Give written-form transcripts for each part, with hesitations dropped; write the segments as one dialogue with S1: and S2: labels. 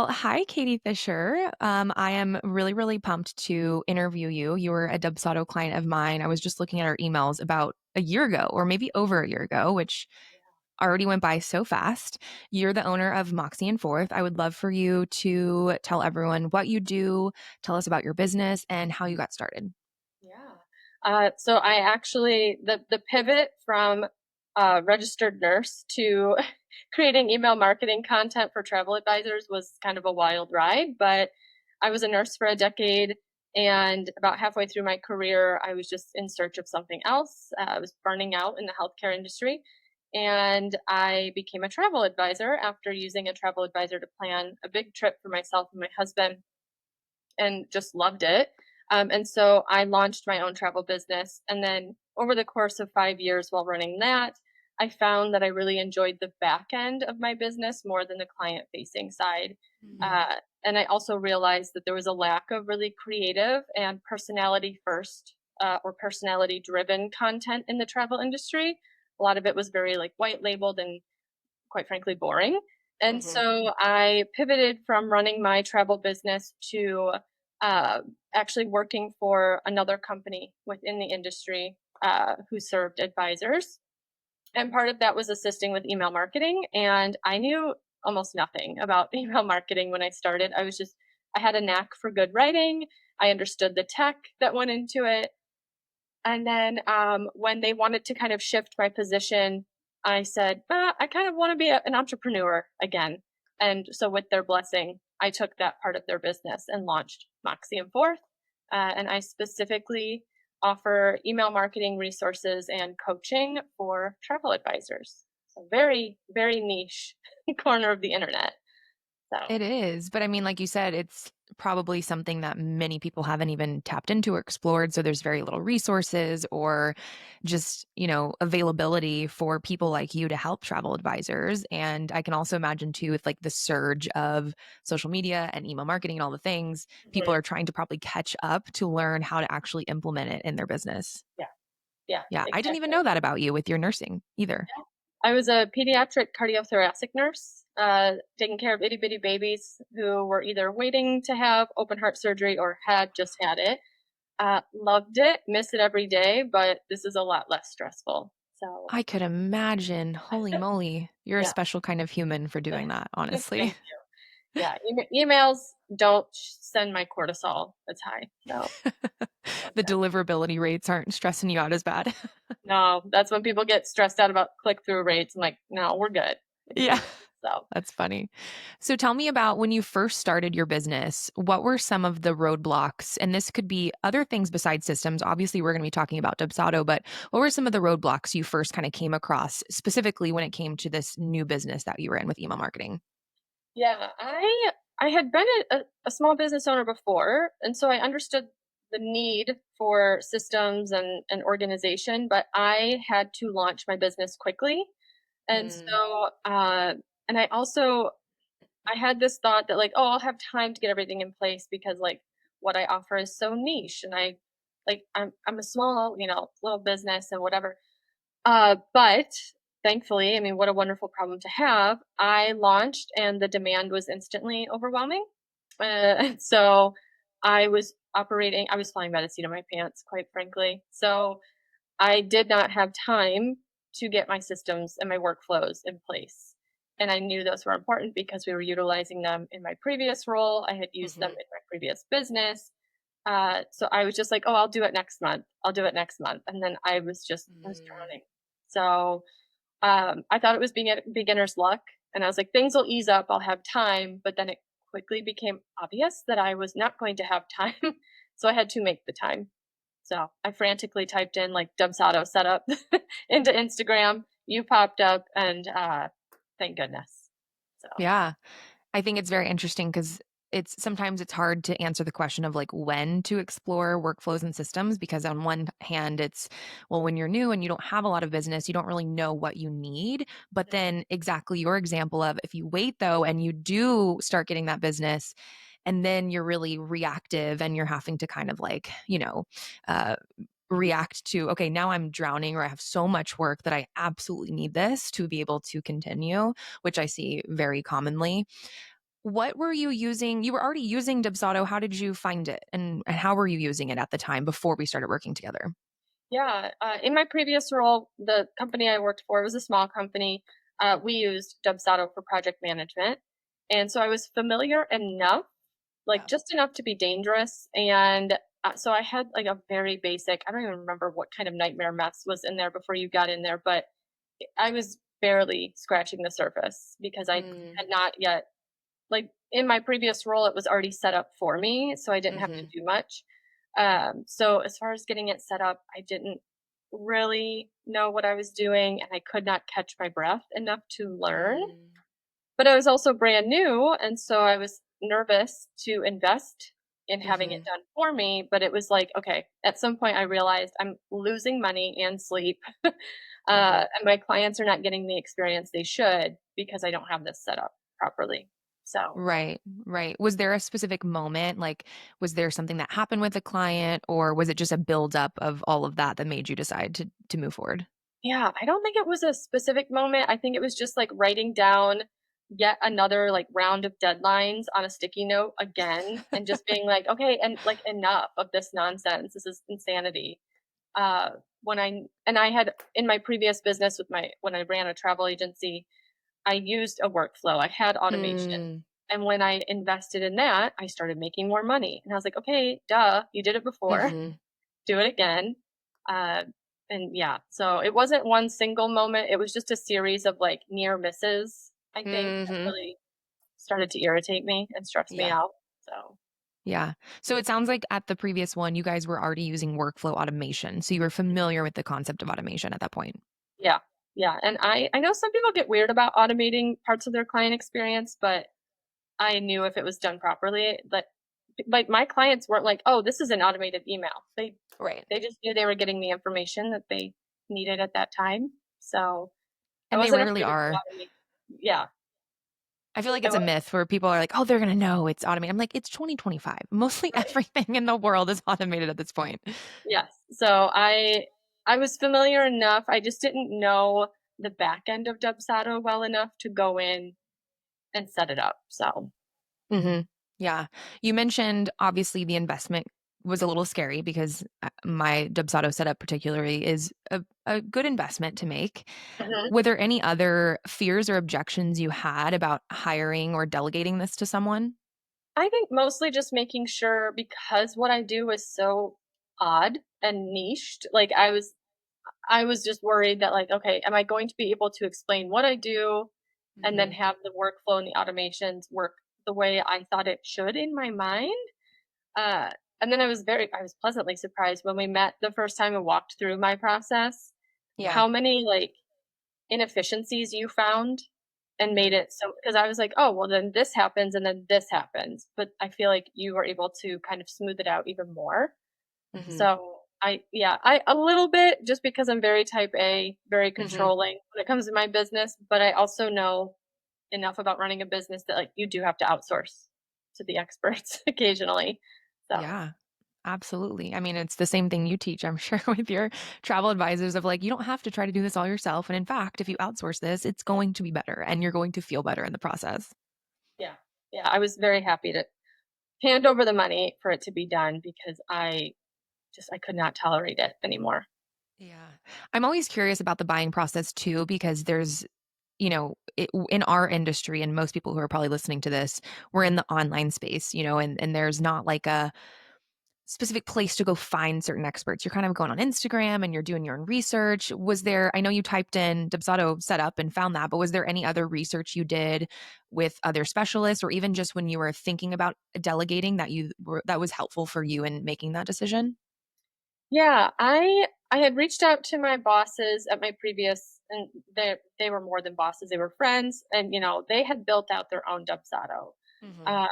S1: Well, hi, Katie Fisher. I am really, really pumped to interview you. You were a Dubsado client of mine. I was just looking at our emails about a year ago, or maybe over a year ago, which already went by so fast. You're the owner of Moxie and Forth. I would love for you to tell everyone what you do, tell us about your business, and how you got started.
S2: Yeah. So I actually the pivot from registered nurse to creating email marketing content for travel advisors was kind of a wild ride, but I was a nurse for a decade, and about halfway through my career, I was just in search of something else. I was burning out in the healthcare industry, and I became a travel advisor after using a travel advisor to plan a big trip for myself and my husband and just loved it. And so I launched my own travel business. And then over the course of 5 years while running that, I found that I really enjoyed the back end of my business more than the client facing side.
S1: Mm.
S2: Uh, and I also realized that there was a lack of really creative and personality first or personality driven content in the travel industry. A lot of it was very like white labeled and quite frankly boring. And
S1: Hmm.
S2: so I pivoted from running my travel business to uh, actually working for another company within the industry who served advisors. And part of that was assisting with email marketing. And I knew almost nothing about email marketing when I started. I had a knack for good writing. I understood the tech that went into it. And then when they wanted to kind of shift my position, I said, I kind of want to be an entrepreneur again. And so, with their blessing, I took that part of their business and launched Moxie and Forth. And I specifically offer email marketing resources and coaching for travel advisors. So, very, very niche corner of the internet.
S1: It
S2: So,
S1: is. But I mean, like you said, it's probably something that many people haven't even tapped into or explored. So there's very little resources or just, availability for people like you to help travel advisors. And I can also imagine too, with like the surge of social media and email marketing and all the things, people
S2: mhm,
S1: are trying to probably catch up to learn how to actually implement it in their business.
S2: yeah, yeah,
S1: Yeah. I didn't even
S2: exactly.
S1: know that about you with your nursing either.
S2: I was a pediatric cardiothoracic nurse, taking care of itty bitty babies who were either waiting to have open heart surgery or had just had it. Loved it, miss it every day, but this is a lot less stressful. So,
S1: I could imagine. Holy moly. You're a
S2: yeah,
S1: special kind of human for doing that, honestly.
S2: thank you. Yeah, emails don't send my cortisol as high. So,
S1: The
S2: yeah.
S1: deliverability rates aren't stressing you out as bad.
S2: No, that's when people get stressed out about click through rates. I'm like, no, we're good.
S1: Yeah.
S2: So,
S1: That's funny. So tell me about when you first started your business, what were some of the roadblocks? And this could be other things besides systems. Obviously, we're going to be talking about Dubsado, but what were some of the roadblocks you first kind of came across, specifically when it came to this new business that you were in with email marketing?
S2: yeah, I had been a small business owner before, and so I understood the need for systems and organization, but I had to launch my business quickly. And
S1: Mm.
S2: so and I had this thought that like, oh, I'll have time to get everything in place because like what I offer is so niche and I'm a small, little business and whatever. But thankfully, I mean, what a wonderful problem to have. I launched and the demand was instantly overwhelming. So I was flying by the seat of my pants, quite frankly. So I did not have time to get my systems and my workflows in place. And I knew those were important because we were utilizing them in my previous role. I had used them
S1: Hmm.
S2: in my previous business. So I was just like, oh, I'll do it next month. I'll do it next month. And then I was
S1: Mm.
S2: drowning. So I thought it was being beginner's luck. And I was like, things will ease up. I'll have time. But then it quickly became obvious that I was not going to have time. So I had to make the time. So I frantically typed in like Dubsado setup into Instagram. You popped up, and thank goodness. So
S1: Yeah. I think it's very interesting because it's hard to answer the question of like when to explore workflows and systems because on one hand it's well when you're new and you don't have a lot of business you don't really know what you need, but then exactly your example of if you wait though and you do start getting that business and then you're really reactive and you're having to kind of like uh react to okay now I'm drowning or I have so much work that I absolutely need this to be able to continue, which I see very commonly. What were you using? You were already using Dubsado. How did you find it? And how were you using it at the time before we started working together?
S2: Yeah, in my previous role, the company I worked for was a small company. We used Dubsado for project management, and so I was familiar enough, like
S1: Yeah.
S2: just enough to be dangerous. And so I had like a very basic. I don't even remember what kind of nightmare mess was in there before you got in there, but I was barely scratching the surface because I
S1: Mm,
S2: had not yet, like, in my previous role, it was already set up for me, so I didn't have to
S1: mhm,
S2: do much. So as far as getting it set up, I didn't really know what I was doing, and I could not catch my breath enough to learn.
S1: mm,
S2: But I was also brand new, and so I was nervous to invest in having it
S1: mhm,
S2: done for me. But it was like, okay, at some point, I realized I'm losing money and sleep,
S1: mhm.
S2: and my clients are not getting the experience they should because I don't have this set up properly. So
S1: Right, right. Was there a specific moment? Like, was there something that happened with the client, or was it just a buildup of all of that that made you decide to move forward?
S2: yeah, I don't think it was a specific moment. I think it was just like writing down yet another like round of deadlines on a sticky note again and just being like, okay, and like enough of this nonsense. This is insanity. Uh when I had in my previous business with my when I ran a travel agency, I used a workflow. I had automation.
S1: Mm,
S2: And when I invested in that, I started making more money. And I was like, okay, duh, you did it before.
S1: mhm,
S2: Do it again. Uh, and yeah, so it wasn't one single moment. It was just a series of like near misses, I think, that
S1: mhm.
S2: really started to irritate me and stress me
S1: Yeah,
S2: out. So
S1: yeah. So it sounds like at the previous one, you guys were already using workflow automation, so you were familiar with the concept of automation at that point.
S2: yeah, yeah. And I know some people get weird about automating parts of their client experience, but I knew if it was done properly that like my clients weren't like, oh, this is an automated email.
S1: Right.
S2: They just knew they were getting the information that they needed at that time. So I
S1: And they
S2: wasn't
S1: rarely
S2: afraid of
S1: are.
S2: the automate. Yeah,
S1: I feel like
S2: I
S1: it's a
S2: was
S1: myth where people are like, "Oh, they're gonna know it's automated." I'm like, "It's 2025. Mostly
S2: right.
S1: everything in the world is automated at this point."
S2: Yes. So I was familiar enough. I just didn't know the back end of Dubsado well enough to go in and set it up. So
S1: Mhm. Yeah. You mentioned obviously the investment was a little scary because my Dubsado setup particularly is a good investment to make.
S2: mhm.
S1: Were there any other fears or objections you had about hiring or delegating this to someone?
S2: I think mostly just making sure because what I do is so odd and niched. Like I was just worried that like, okay, am I going to be able to explain what I do and then
S1: Mhm.
S2: have the workflow and the automations work the way I thought it should in my mind? Uh, and then I was pleasantly surprised when we met the first time and walked through my process,
S1: Yeah.
S2: how many like inefficiencies you found and made
S1: Mm.
S2: it so because I was like, oh, well, then this happens and then this happens. But I feel like you were able to kind of smooth it out even more.
S1: Mhm.
S2: So yeah, I a little bit just because I'm very type A, very
S1: Mhm.
S2: controlling when it comes to my business, but I also know enough about running a business that like you do have to outsource to the experts occasionally. So
S1: Yeah. Absolutely. I mean, it's the same thing you teach, I'm sure, with your travel advisors of like, you don't have to try to do this all yourself. And in fact, if you outsource this, it's going to be better and you're going to feel better in the process.
S2: yeah. Yeah. I was very happy to hand over the money for it to be done because I could not tolerate it anymore.
S1: Yeah. I'm always curious about the buying process too, because there's, in our industry and most people who are probably listening to this, we're in the online space, and there's not like a specific place to go find certain experts. You're kind of going on Instagram and you're doing your own research. Was there, I know you typed in Dubsado setup and found that, but was there any other research you did with other specialists or even just when you were thinking about delegating that was helpful for you in making that decision?
S2: Yeah, I had reached out to my bosses at my previous and they were more than bosses, they were friends and they had built out their own Dubsado.
S1: Hmm.
S2: Uh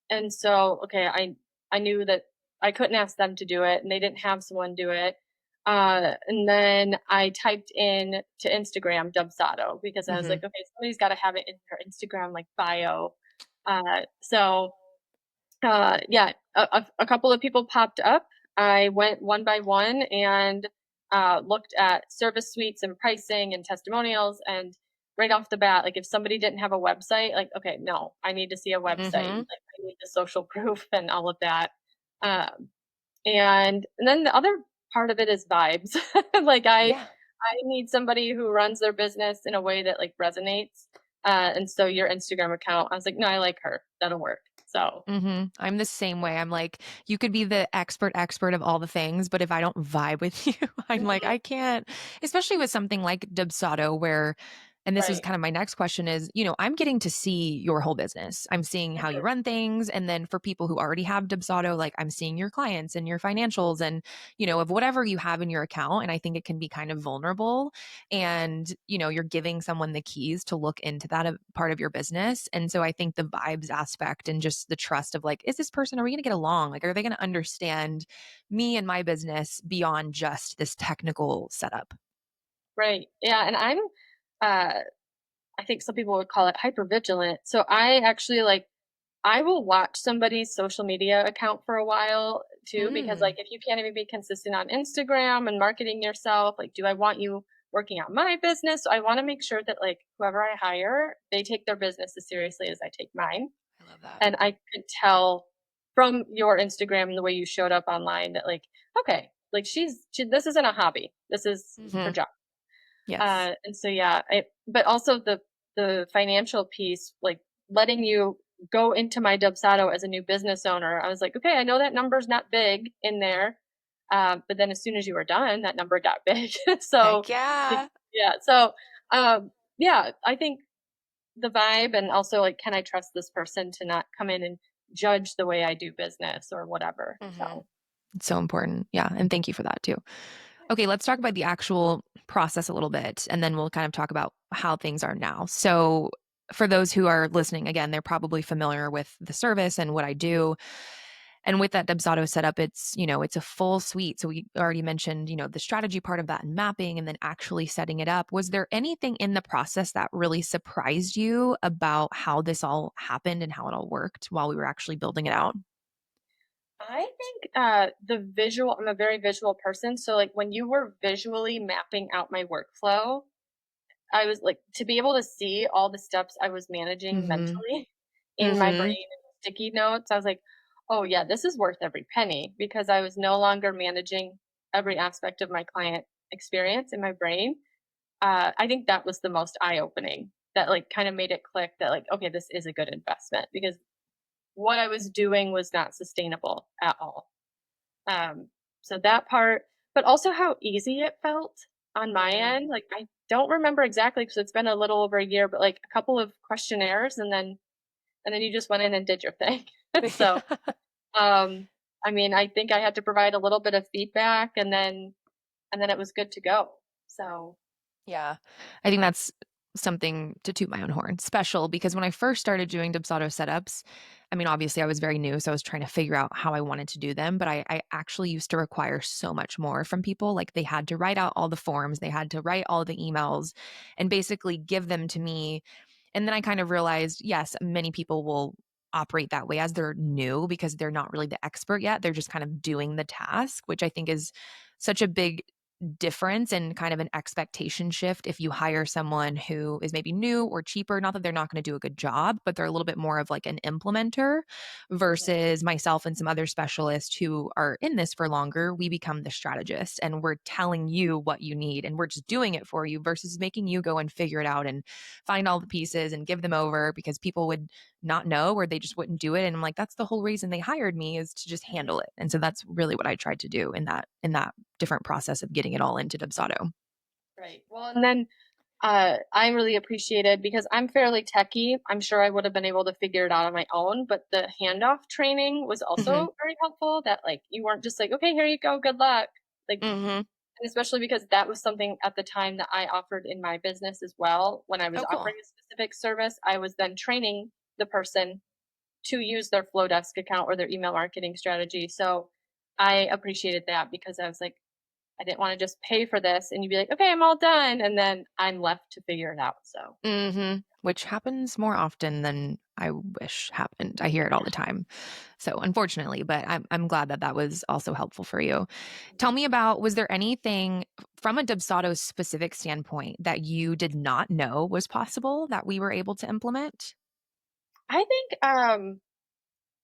S2: and so okay, I knew that I couldn't ask them to do it and they didn't have someone do it. And then I typed in to Instagram Dubsado because I was
S1: Hmm.
S2: like, okay, somebody's got to have it in their Instagram like bio. So yeah, a couple of people popped up. I went one by one and looked at service suites and pricing and testimonials. And right off the bat, like if somebody didn't have a website, like, okay, no, I need to see a website.
S1: Mhm.
S2: Like I need the social proof and all of that. Um, and then the other part of it is vibes. Like
S1: Yeah.
S2: I need somebody who runs their business in a way that like resonates. And so your Instagram account, I was like, no, I like her. That'll work. So
S1: Mhm. I'm the same way. I'm like, you could be the expert of all the things, but if I don't vibe with you, I'm like,
S2: mhm,
S1: I can't, especially with something like Dubsado where and this is
S2: right.
S1: kind of my next question is, I'm getting to see your whole business. I'm seeing how you
S2: Mhm,
S1: run things. And then for people who already have Dubsado, like I'm seeing your clients and your financials and, of whatever you have in your account. And I think it can be kind of vulnerable and you're giving someone the keys to look into that part of your business. And so I think the vibes aspect and just the trust of like, is this person, are we going to get along, like are they going to understand me and my business beyond just this technical setup?
S2: right. Yeah. And uh, I think some people would call it hyper vigilant. So I actually like I will watch somebody's social media account for a while too, because like
S1: Mm,
S2: if you can't even be consistent on Instagram and marketing yourself, like do I want you working on my business? So I want to make sure that like whoever I hire, they take their business as seriously as I take mine.
S1: I love that.
S2: And I could tell from your Instagram and the way you showed up online that like, okay, like this isn't a hobby. This is her
S1: Hmm.
S2: job.
S1: Yes.
S2: And so yeah, but also the financial piece, like letting you go into my Dubsado as a new business owner. I was like, okay, I know that number's not big in there, but then as soon as you were done, that number got big. So
S1: Heck
S2: like,
S1: yeah.
S2: yeah, so yeah, I think the vibe and also like, can I trust this person to not come in and judge the way I do business or whatever?
S1: Hmm.
S2: So
S1: It's so important. Yeah. And thank you for that too. Okay, let's talk about the actual process a little bit, and then we'll kind of talk about how things are now. So, for those who are listening, again, they're probably familiar with the service and what I do. And with that Dubsado setup, it's a full suite. So we already mentioned, the strategy part of that and mapping and then actually setting it up. Was there anything in the process that really surprised you about how this all happened and how it all worked while we were actually building it out?
S2: I think the visual, I'm a very visual person. So, like, when you were visually mapping out my workflow, I was like, to be able to see all the steps I was managing
S1: Mhm.
S2: mentally in my
S1: Mhm.
S2: brain and sticky notes, I was like, oh, yeah, this is worth every penny because I was no longer managing every aspect of my client experience in my brain. I think that was the most eye opening that, like, kind of made it click that, like, okay, this is a good investment because what I was doing was not sustainable at all. Um, so that part, but also how easy it felt on my
S1: Mhm.
S2: end. Like I don't remember exactly because it's been a little over a year, but like a couple of questionnaires and then you just went in and did your thing. So um I mean I think I had to provide a little bit of feedback and then it was good to go. So
S1: Yeah. I think that's something to toot my own horn, special because when I first started doing Dubsado setups, I mean, obviously I was very new, so I was trying to figure out how I wanted to do them, but I actually used to require so much more from people. Like they had to write out all the forms, they had to write all the emails and basically give them to me. And then I kind of realized, yes, many people will operate that way as they're new because they're not really the expert yet. They're just kind of doing the task, which I think is such a big difference and kind of an expectation shift if you hire someone who is maybe new or cheaper. Not that they're not going to do a good job, but they're a little bit more of like an implementer
S2: mhm,
S1: versus myself and some other specialists who are in this for longer. We become the strategist and we're telling you what you need and we're just doing it for you versus making you go and figure it out and find all the pieces and give them over because people would not know or they just wouldn't do it. And I'm like, that's the whole reason they hired me is to just
S2: mhm.
S1: handle it. And so that's really what I tried to do in that different process of getting it all into Dubsado.
S2: Right. Well, and then I really appreciated because I'm fairly techy. I'm sure I would have been able to figure it out on my own, but the handoff training was
S1: Mhm.
S2: also very helpful. That like you weren't just like, okay, here you go, good luck. Like,
S1: Mhm.
S2: and especially because that was something at the time that I offered in my business as well. When I was
S1: Oh, cool.
S2: offering a specific service, I was then training the person to use their Flowdesk account or their email marketing strategy. So I appreciated that because I was like, I didn't want to just pay for this and you'd be like, okay, I'm all done. And then I'm left to figure it out. So,
S1: Mhm. which happens more often than I wish happened. I hear it all the time. So unfortunately, but I'm glad that that was also helpful for you. Tell me about, was there anything from a Dubsado specific standpoint that you did not know was possible that we were able to implement?
S2: I think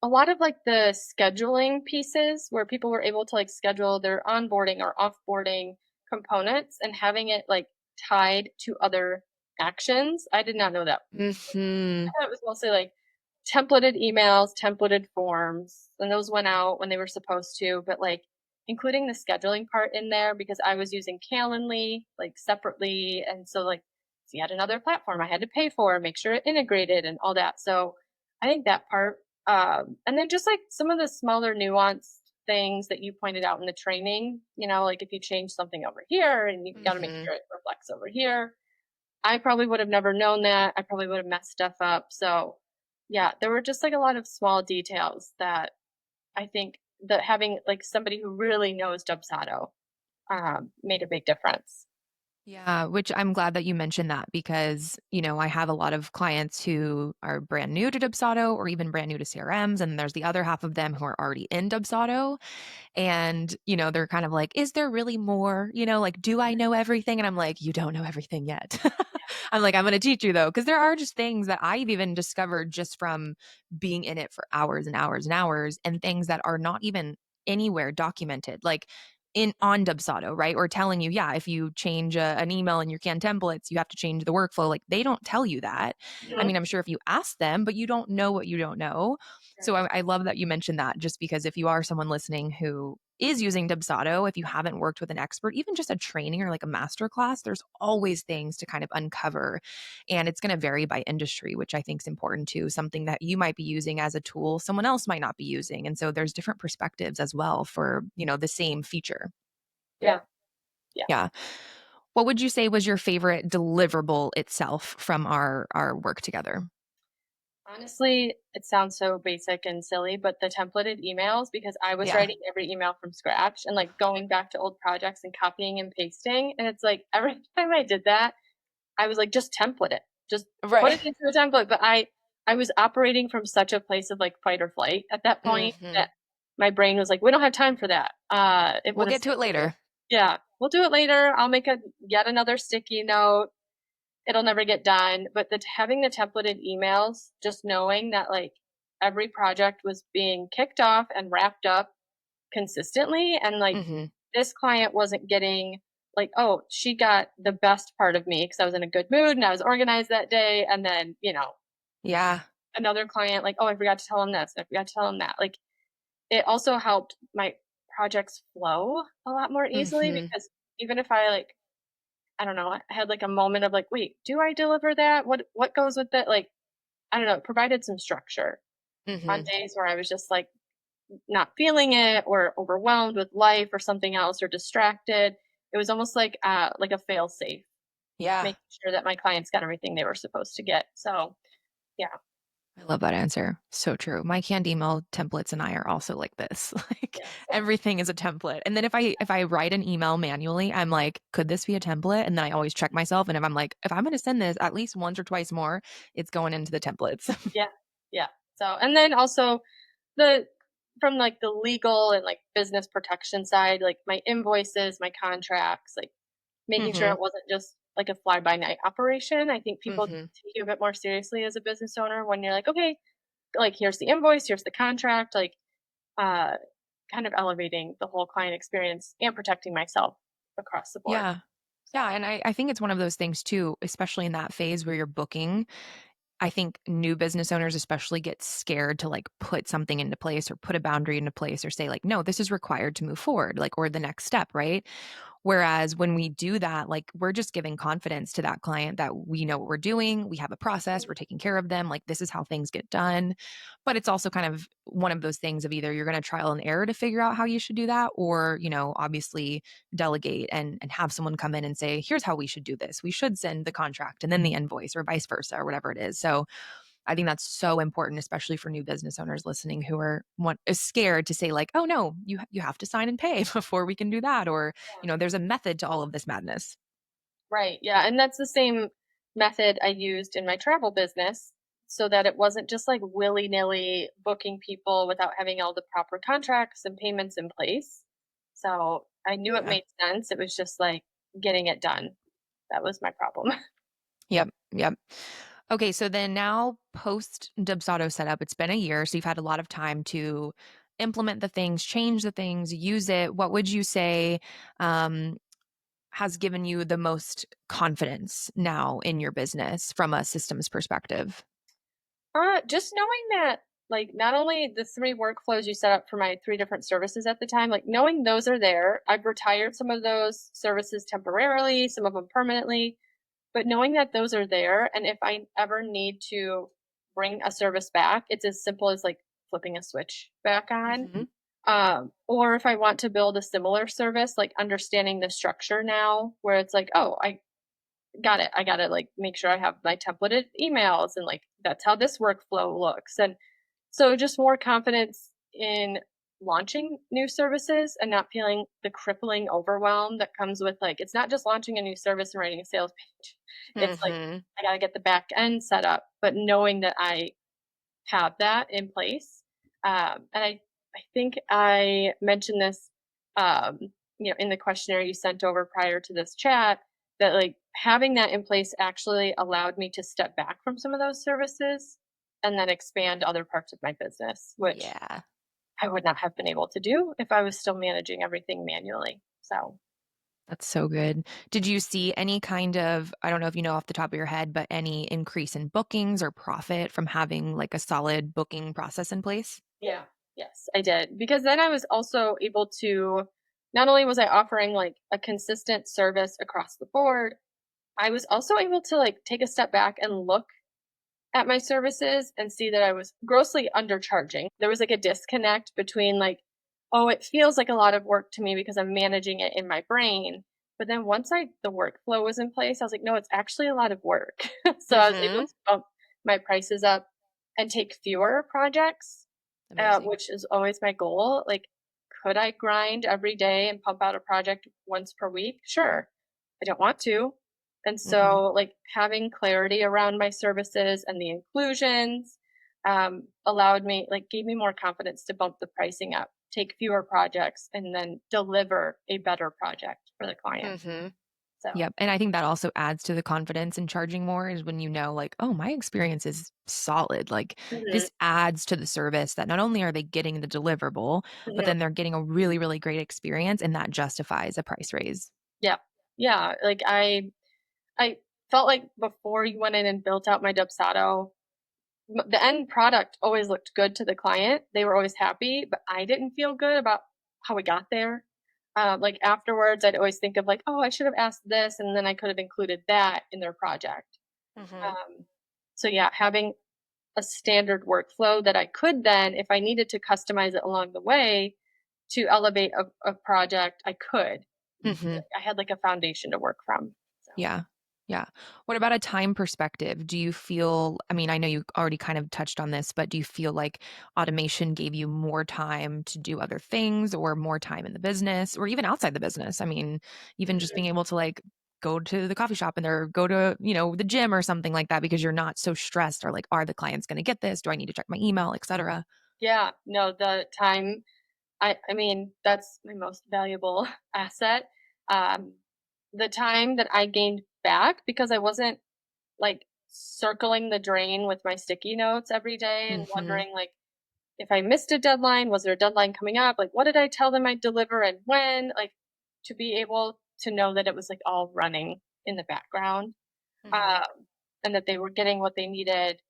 S2: a lot of like the scheduling pieces where people were able to like schedule their onboarding or offboarding components and having it like tied to other actions. I did not know that.
S1: Hmm.
S2: I thought it was mostly like templated emails, templated forms, and those went out when they were supposed to, but like including the scheduling part in there because I was using Calendly like separately. And so like it's yet another platform I had to pay for, make sure it integrated and all that. So I think that part, and then just like some of the smaller nuanced things that you pointed out in the training, like if you change something over here and you got to make
S1: Hmm.
S2: sure it reflects over here. I probably would have never known that. I probably would have messed stuff up. So, yeah, there were just like a lot of small details that I think that having like somebody who really knows Dubsado made a big difference.
S1: Yeah, which I'm glad that you mentioned that because, I have a lot of clients who are brand new to Dubsado or even brand new to CRMs. And there's the other half of them who are already in Dubsado. And, they're kind of like, is there really more? Like, do I know everything? And I'm like, you don't know everything yet. I'm like, I'm going to teach you though, because there are just things that I've even discovered just from being in it for hours and hours and hours, and things that are not even anywhere documented. Like, in on Dubsado, right? Or telling you, yeah, if you change an email in your canned templates, you have to change the workflow. Like they don't tell you that. I
S2: Mhm.
S1: mean, I'm sure if you ask them, but you don't know what you don't know. So
S2: Right.
S1: I love that you mentioned that, just because if you are someone listening who is using Dubsado, if you haven't worked with an expert, even just a training or like a master class, there's always things to kind of uncover. And it's going to vary by industry, which I think is important too. Something that you might be using as a tool, someone else might not be using. And so there's different perspectives as well for, the same feature.
S2: Yeah. Yeah.
S1: Yeah. What would you say was your favorite deliverable itself from our work together?
S2: Honestly, it sounds so basic and silly, but the templated emails, because I was
S1: Yeah.
S2: writing every email from scratch and like going back to old projects and copying and pasting. And it's like every time I did that, I was like, just template it. Just put
S1: Right.
S2: it into a template. But I was operating from such a place of like fight or flight at that point
S1: Hmm.
S2: that my brain was like, we don't have time for that. It
S1: We'll
S2: would have
S1: get to
S2: saved
S1: it
S2: the day.
S1: later.
S2: Yeah, we'll do it later. I'll make a yet another sticky note. It'll never get done. But having the templated emails, just knowing that like every project was being kicked off and wrapped up consistently, and like
S1: Hmm.
S2: this client wasn't getting like, oh, she got the best part of me because I was in a good mood and I was organized that day. And then,
S1: Yeah.
S2: another client, like, oh, I forgot to tell him this, I forgot to tell him that. Like, it also helped my projects flow a lot more easily
S1: Hmm.
S2: because even if I like, I don't know, I had like a moment of like, wait, do I deliver that? What goes with it? Like, I don't know, it provided some structure on
S1: Hmm.
S2: days where I was just like not feeling it or overwhelmed with life or something else or distracted. It was almost like a fail safe,
S1: Yeah.
S2: making sure that my clients got everything they were supposed to get. So yeah,
S1: I love that answer. So true. My canned email templates and I are also like this. Like
S2: yes,
S1: everything is a template. And then if I write an email manually, I'm like, could this be a template? And then I always check myself. And if I'm like, if I'm going to send this at least once or twice more, it's going into the templates.
S2: yeah, yeah. So and then also the from like the legal and like business protection side, like my invoices, my contracts, like making sure
S1: Hmm.
S2: it wasn't just like a fly by night operation. I think people
S1: Hmm.
S2: take you a bit more seriously as a business owner when you're like, okay, like here's the invoice, here's the contract, like uh kind of elevating the whole client experience and protecting myself across the board.
S1: Yeah.
S2: So
S1: Yeah. And I think it's one of those things too, especially in that phase where you're booking. I think new business owners especially get scared to like put something into place or put a boundary into place or say like, no, this is required to move forward, like, or the next step, right? Whereas when we do that, like we're just giving confidence to that client that we know what we're doing, we have a process, we're taking care of them, like this is how things get done. But it's also kind of one of those things of either you're going to trial and error to figure out how you should do that, or, obviously delegate and have someone come in and say, here's how we should do this. We should send the contract and then the invoice or vice versa or whatever it is. So I think that's so important, especially for new business owners listening who is scared to say like, oh no, you have to sign and pay before we can do that, or
S2: yeah.
S1: there's a method to all of this madness.
S2: Right. Yeah. And that's the same. method I used in my travel business so that it wasn't just like willy nilly booking people without having all the proper contracts and payments in place. So I knew it
S1: Yeah.
S2: made sense. It was just like getting it done. That was my problem.
S1: Yep. Yep. Okay, so then now post Dubsado setup, it's been a year, so you've had a lot of time to implement the things, change the things, use it. What would you say um, has given you the most confidence now in your business from a systems perspective?
S2: Just knowing that, like, not only the 3 workflows you set up for my 3 different services at the time, like, knowing those are there. I've retired some of those services temporarily, some of them permanently, but knowing that those are there, and if I ever need to bring a service back, it's as simple as, like, flipping a switch back on.
S1: Mhm.
S2: Or if I want to build a similar service, like, understanding the structure now where it's like, "Oh, I got it. I gotta like make sure I have my templated emails and like that's how this workflow looks." And so just more confidence in launching new services and not feeling the crippling overwhelm that comes with like it's not just launching a new service and writing a sales page. It's like
S1: Mhm.
S2: I gotta get the back end set up, but knowing that I have that in place. And I think I mentioned this, um, in the questionnaire you sent over prior to this chat, that like having that in place actually allowed me to step back from some of those services and then expand other parts of my business, which
S1: Yeah.
S2: I would not have been able to do if I was still managing everything manually. So,
S1: That's so good. Did you see any kind of, I don't know if you know off the top of your head, but any increase in bookings or profit from having like a solid booking process in place?
S2: yeah, yes, I did. Because then I was also able to, not only was I offering like a consistent service across the board, I was also able to like take a step back and look at my services and see that I was grossly undercharging. There was like a disconnect between like, oh, it feels like a lot of work to me because I'm managing it in my brain. But then once the workflow was in place, I was like, no, it's actually a lot of work. So I was able
S1: Mhm.
S2: to bump my prices up and take fewer projects,
S1: Amazing.
S2: which is always my goal. Like, could I grind every day and pump out a project once per week? Sure. I don't want to. And
S1: Mhm.
S2: so, like, having clarity around my services and the inclusions allowed me, like, gave me more confidence to bump the pricing up, take fewer projects, and then deliver a better project for the client.
S1: Mhm.
S2: So,
S1: Yep, and I think that also adds to the confidence in charging more is when you know, like, "Oh, my experience is solid." Like,
S2: mhm,
S1: this adds to the service that not only are they getting the deliverable, but
S2: mhm.
S1: then they're getting a really, really great experience, and that justifies a price raise.
S2: Yeah, yeah. Like, I felt like before you went in and built out my Dubsado, the end product always looked good to the client. They were always happy, but I didn't feel good about how we got there. Like afterwards, I'd always think of like, oh, I should have asked this, and then I could have included that in their project.
S1: Mhm.
S2: Um, so yeah, having a standard workflow that I could then, if I needed to customize it along the way to elevate a project, I could.
S1: Mhm.
S2: I had like a foundation to work from. So.
S1: Yeah. Yeah. What about a time perspective? Do you feel, I mean, I know you already kind of touched on this, but do you feel like automation gave you more time to do other things or more time in the business or even outside the business? I mean, even just being able to like go to the coffee shop and or go to, the gym or something like that because you're not so stressed or like, are the clients going to get this? Do I need to check my email, etc.?
S2: Yeah, no, the time I mean, that's my most valuable asset. Um, the time that I gained back because I wasn't like circling the drain with my sticky notes every day and
S1: Mhm.
S2: wondering like if I missed a deadline, was there a deadline coming up? Like what did I tell them I'd deliver and when? Like to be able to know that it was like all running in the background.
S1: Mhm.
S2: Um, and that they were getting what they needed,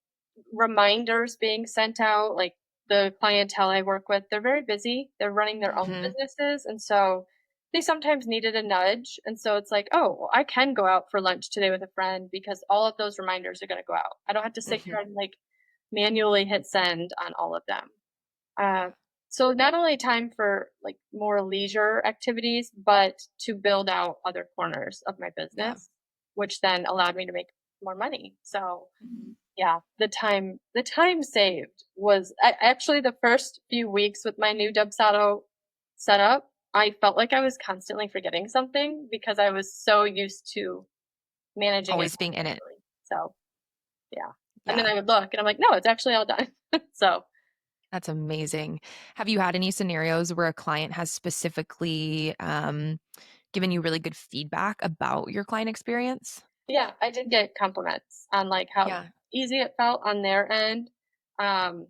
S2: reminders being sent out, like the clientele I work with, they're very busy. They're running their own
S1: Mhm.
S2: businesses. And so they sometimes needed a nudge. And so it's like, oh, well, I can go out for lunch today with a friend because all of those reminders are going to go out. I don't have to sit
S1: Mhm.
S2: here and like manually hit send on all of them. Uh, so not only time for like more leisure activities, but to build out other corners of my
S1: Yeah.
S2: business, which then allowed me to make more money. So
S1: Mhm.
S2: yeah, the time saved was actually the first few weeks with my new Dubsado setup. I felt like I was constantly forgetting something because I was so used to managing it
S1: Always being in it.
S2: manually. So, yeah. And then
S1: Yeah.
S2: I would look and I'm like, "No, it's actually all done." So,
S1: That's amazing. Have you had any scenarios where a client has specifically, given you really good feedback about your client experience?
S2: yeah, I did get compliments on, like, how
S1: Yeah.
S2: easy it felt on their end, um,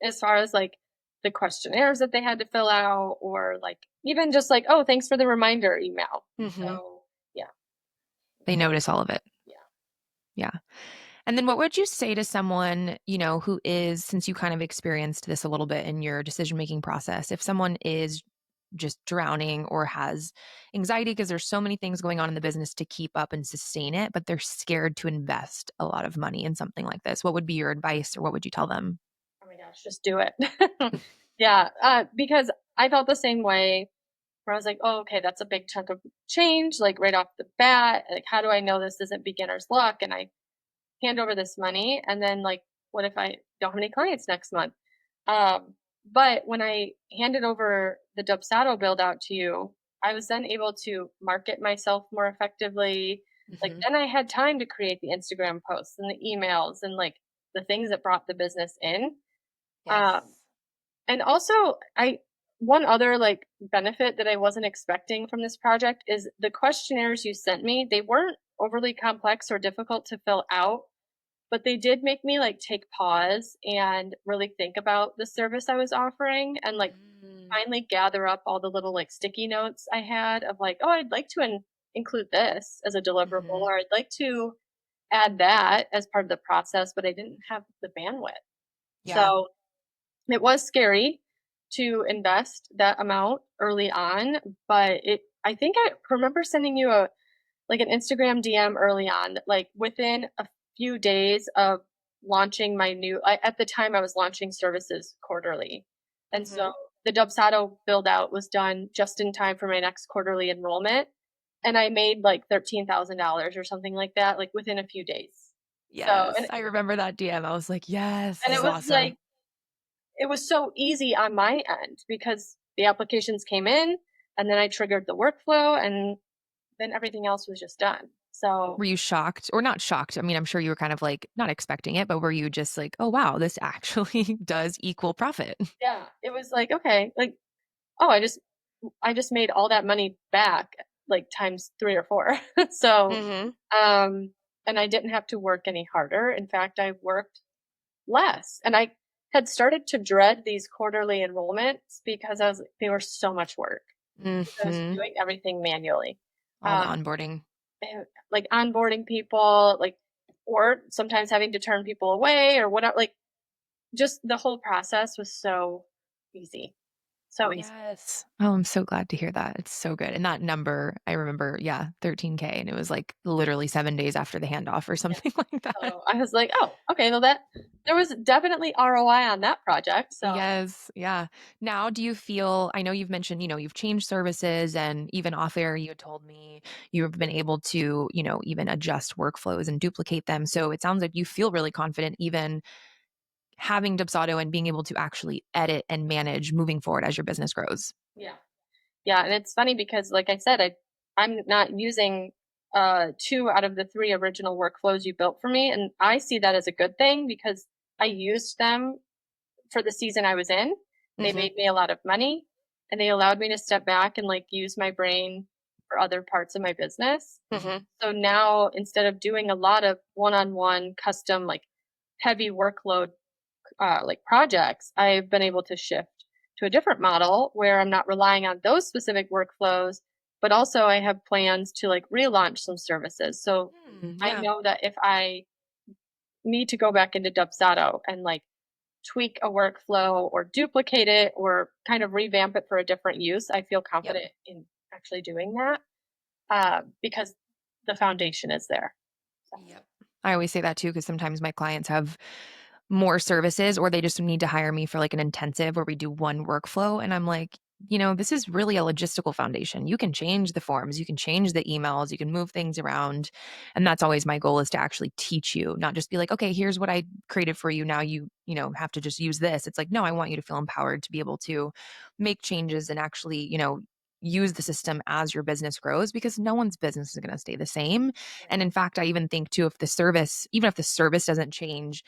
S2: as far as, like, the questionnaires that they had to fill out or, like, even just like, "Oh, thanks for the reminder email."
S1: Mhm.
S2: So, yeah,
S1: They notice all of it.
S2: yeah.
S1: Yeah. And then what would you say to someone, who is, since you kind of experienced this a little bit in your decision-making process, if someone is just drowning or has anxiety because there's so many things going on in the business to keep up and sustain it, but they're scared to invest a lot of money in something like this, what would be your advice or what would you tell them?
S2: Oh my gosh, just do it. Yeah, because I felt the same way where I was like, "Oh, okay, that's a big chunk of change, like, right off the bat. Like, how do I know this isn't beginner's luck?" And I hand over this money, and then, like, what if I don't have any clients next month? But when I handed over the Dubsado build out to you, I was then able to market myself more effectively. Like,
S1: Mhm.
S2: then I had time to create the Instagram posts and the emails and, like, the things that brought the business in. Um,
S1: Yes.
S2: and also, I one other, like, benefit that I wasn't expecting from this project is the questionnaires you sent me, they weren't overly complex or difficult to fill out, but they did make me, like, take pause and really think about the service I was offering and, like,
S1: Mm.
S2: finally gather up all the little, like, sticky notes I had of, like, "Oh, I'd like to include this as a deliverable,"
S1: Mhm.
S2: or, "I'd like to add that as part of the process," but I didn't have the bandwidth.
S1: Yeah.
S2: So it was scary to invest that amount early on, but I think I remember sending you a like an Instagram DM early on, like within a few days of launching my new at the time I was launching services quarterly. And so
S1: Mhm.
S2: the Dubsado build out was done just in time for my next quarterly enrollment. And I made like $13,000 or something like that, like within a few days. So
S1: Yes, I remember that DM. I was like, "Yes,
S2: and
S1: this
S2: it
S1: is
S2: was
S1: awesome."
S2: like it was so easy on my end because the applications came in and then I triggered the workflow and then everything else was just done. So
S1: Were you shocked or not shocked? I mean, I'm sure you were kind of like not expecting it, but were you just like, "Oh, wow, this actually does equal profit?"
S2: yeah, it was like, okay, like, oh, I just made all that money back like times 3 or 4. So,
S1: Mhm.
S2: um, and I didn't have to work any harder. In fact, I worked less. And I had started to dread these quarterly enrollments because they were so much work because I was
S1: Mhm.
S2: doing everything manually.
S1: All the
S2: Um,
S1: onboarding.
S2: like onboarding people, like, or sometimes having to turn people away or whatever. Like, just the whole process was so easy. So easy.
S1: Yes. Oh, I'm so glad to hear that. It's so good. And that number, I remember, yeah, 13K. And it was like literally 7 days after the handoff or
S2: Yeah.
S1: something like that.
S2: So I was like, "Oh, okay, well that there was definitely ROI on that project." So,
S1: Yes. Yeah. Now, do you feel, I know you've mentioned, you've changed services and even off air, you had told me you've been able to, even adjust workflows and duplicate them. So it sounds like you feel really confident even having Dubsado and being able to actually edit and manage moving forward as your business grows.
S2: yeah. Yeah, and it's funny because like I said, I'm not using 2 out of the 3 original workflows you built for me, and I see that as a good thing because I used them for the season I was in. They
S1: Hmm.
S2: made me a lot of money, and they allowed me to step back and, like, use my brain for other parts of my business.
S1: Hmm.
S2: So now instead of doing a lot of one-on-one custom, like, heavy workload, like, projects, I've been able to shift to a different model where I'm not relying on those specific workflows, but also I have plans to, like, relaunch some services. So I
S1: Yeah.
S2: know that if I need to go back into Dubsado and, like, tweak a workflow or duplicate it or kind of revamp it for a different use, I feel
S1: Yep.
S2: confident in actually doing that because the foundation is there. So,
S1: Yep. I always say that too, because sometimes my clients have more services or they just need to hire me for like an intensive where we do one workflow. And I'm like, this is really a logistical foundation. You can change the forms, you can change the emails, you can move things around. And that's always my goal is to actually teach you, not just be like, okay, here's what I created for you. Now you have to just use this. It's like, no, I want you to feel empowered to be able to make changes and actually, use the system as your business grows because no one's business is going to stay the same. And in fact, I even think too, if the service, even if the service doesn't change,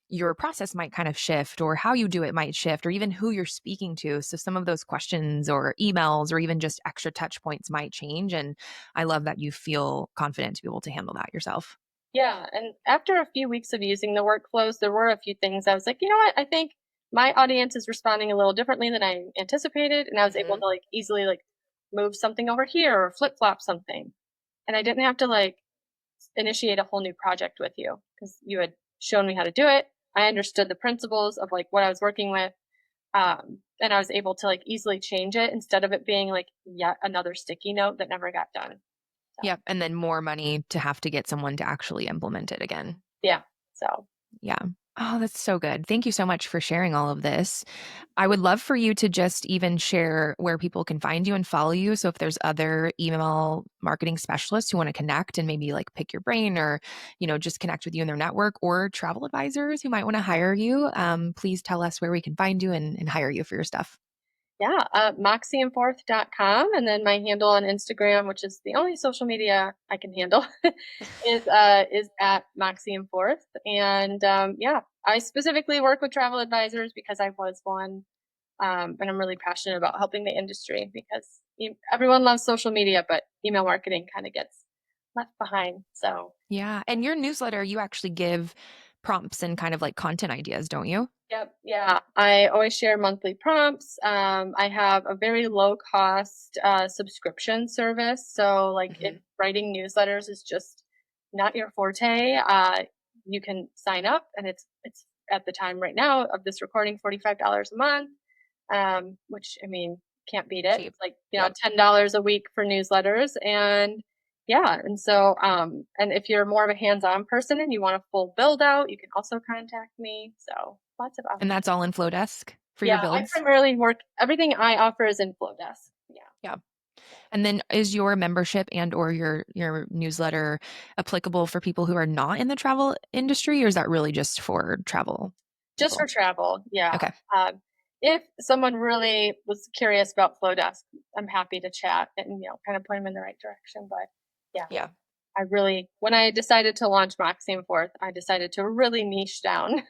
S1: your process might kind of shift, or how you do it might shift, or even who you're speaking to. So some of those questions or emails or even just extra touch points might change. And I love that you feel confident to be able to handle that yourself.
S2: Yeah, and after a few weeks of using the workflows, there were a few things I was like, you know what? I think my audience is responding a little differently than I anticipated, and I was able
S1: Hmm.
S2: to like easily like move something over here or flip flop something, and I didn't have to like initiate a whole new project with you because you had shown me how to do it. I understood the principles of like what I was working with, and I was able to like easily change it instead of it being like yet another sticky note that never got done. So
S1: Yep. And then more money to have to get someone to actually implement it again.
S2: yeah, so
S1: Yeah. Oh, that's so good. Thank you so much for sharing all of this. I would love for you to just even share where people can find you and follow you. So if there's other email marketing specialists who want to connect and maybe like pick your brain or, just connect with you in their network, or travel advisors who might want to hire you, please tell us where we can find you and hire you for your stuff.
S2: yeah, moxieandforth.com, and then my handle on Instagram, which is the only social media I can handle, is at moxieandforth. And yeah, I specifically work with travel advisors because I was one, and I'm really passionate about helping the industry because everyone loves social media, but email marketing kind of gets left behind. So
S1: Yeah. And your newsletter, you actually give prompts and kind of like content ideas, don't you?
S2: yep, yeah. I always share monthly prompts. I have a very low cost subscription service. So, like, if
S1: Hmm.
S2: writing newsletters is just not your forte, you can sign up, and it's at the time right now of this recording $45 a month, which I mean can't beat it.
S1: Cheap.
S2: It's like
S1: Yep.
S2: $10 a week for newsletters, and yeah, and so and if you're more of a hands-on person and you want a full build out, you can also contact me. So lots of
S1: And
S2: options.
S1: that's all in Flowdesk for your
S2: Yeah, I
S1: builds?
S2: primarily work everything I offer is in Flowdesk. Yeah.
S1: Yeah. And then is your membership and or your newsletter applicable for people who are not in the travel industry, or is that really just for travel
S2: Just for
S1: people?
S2: travel. Yeah.
S1: Okay.
S2: If someone really was curious about Flowdesk, I'm happy to chat and kind of point them in the right direction. But yeah,
S1: Yeah.
S2: I really when I decided to launch Moxie and Forth, I decided to really niche down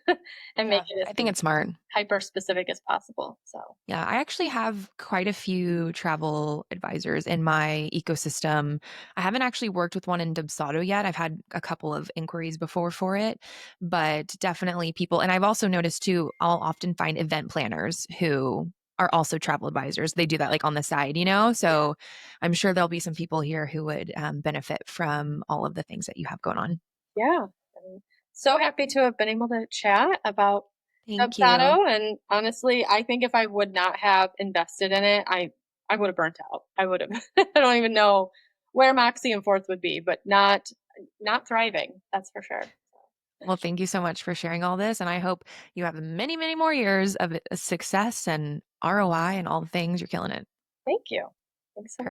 S2: and make
S1: Yeah.
S2: it
S1: I
S2: as
S1: think it's smart.
S2: hyper specific as possible. So
S1: Yeah, I actually have quite a few travel advisors in my ecosystem. I haven't actually worked with one in Dubsado yet. I've had a couple of inquiries before for it, but definitely people. And I've also noticed too, I'll often find event planners who are also travel advisors. They do that like on the side.
S2: yeah.
S1: So I'm sure there'll be some people here who would benefit from all of the things that you have going on.
S2: Yeah. I'm so happy to have been able to chat about
S1: Thank you.
S2: Dubsado, and honestly, I think if I would not have invested in it, I would have burnt out. I would have. I don't even know where Moxie and Forth would be, but not thriving. That's for sure.
S1: Well, thank you so much for sharing all this. And I hope you have many, many more years of success and ROI and all the things. You're killing it.
S2: Thank you. Thanks so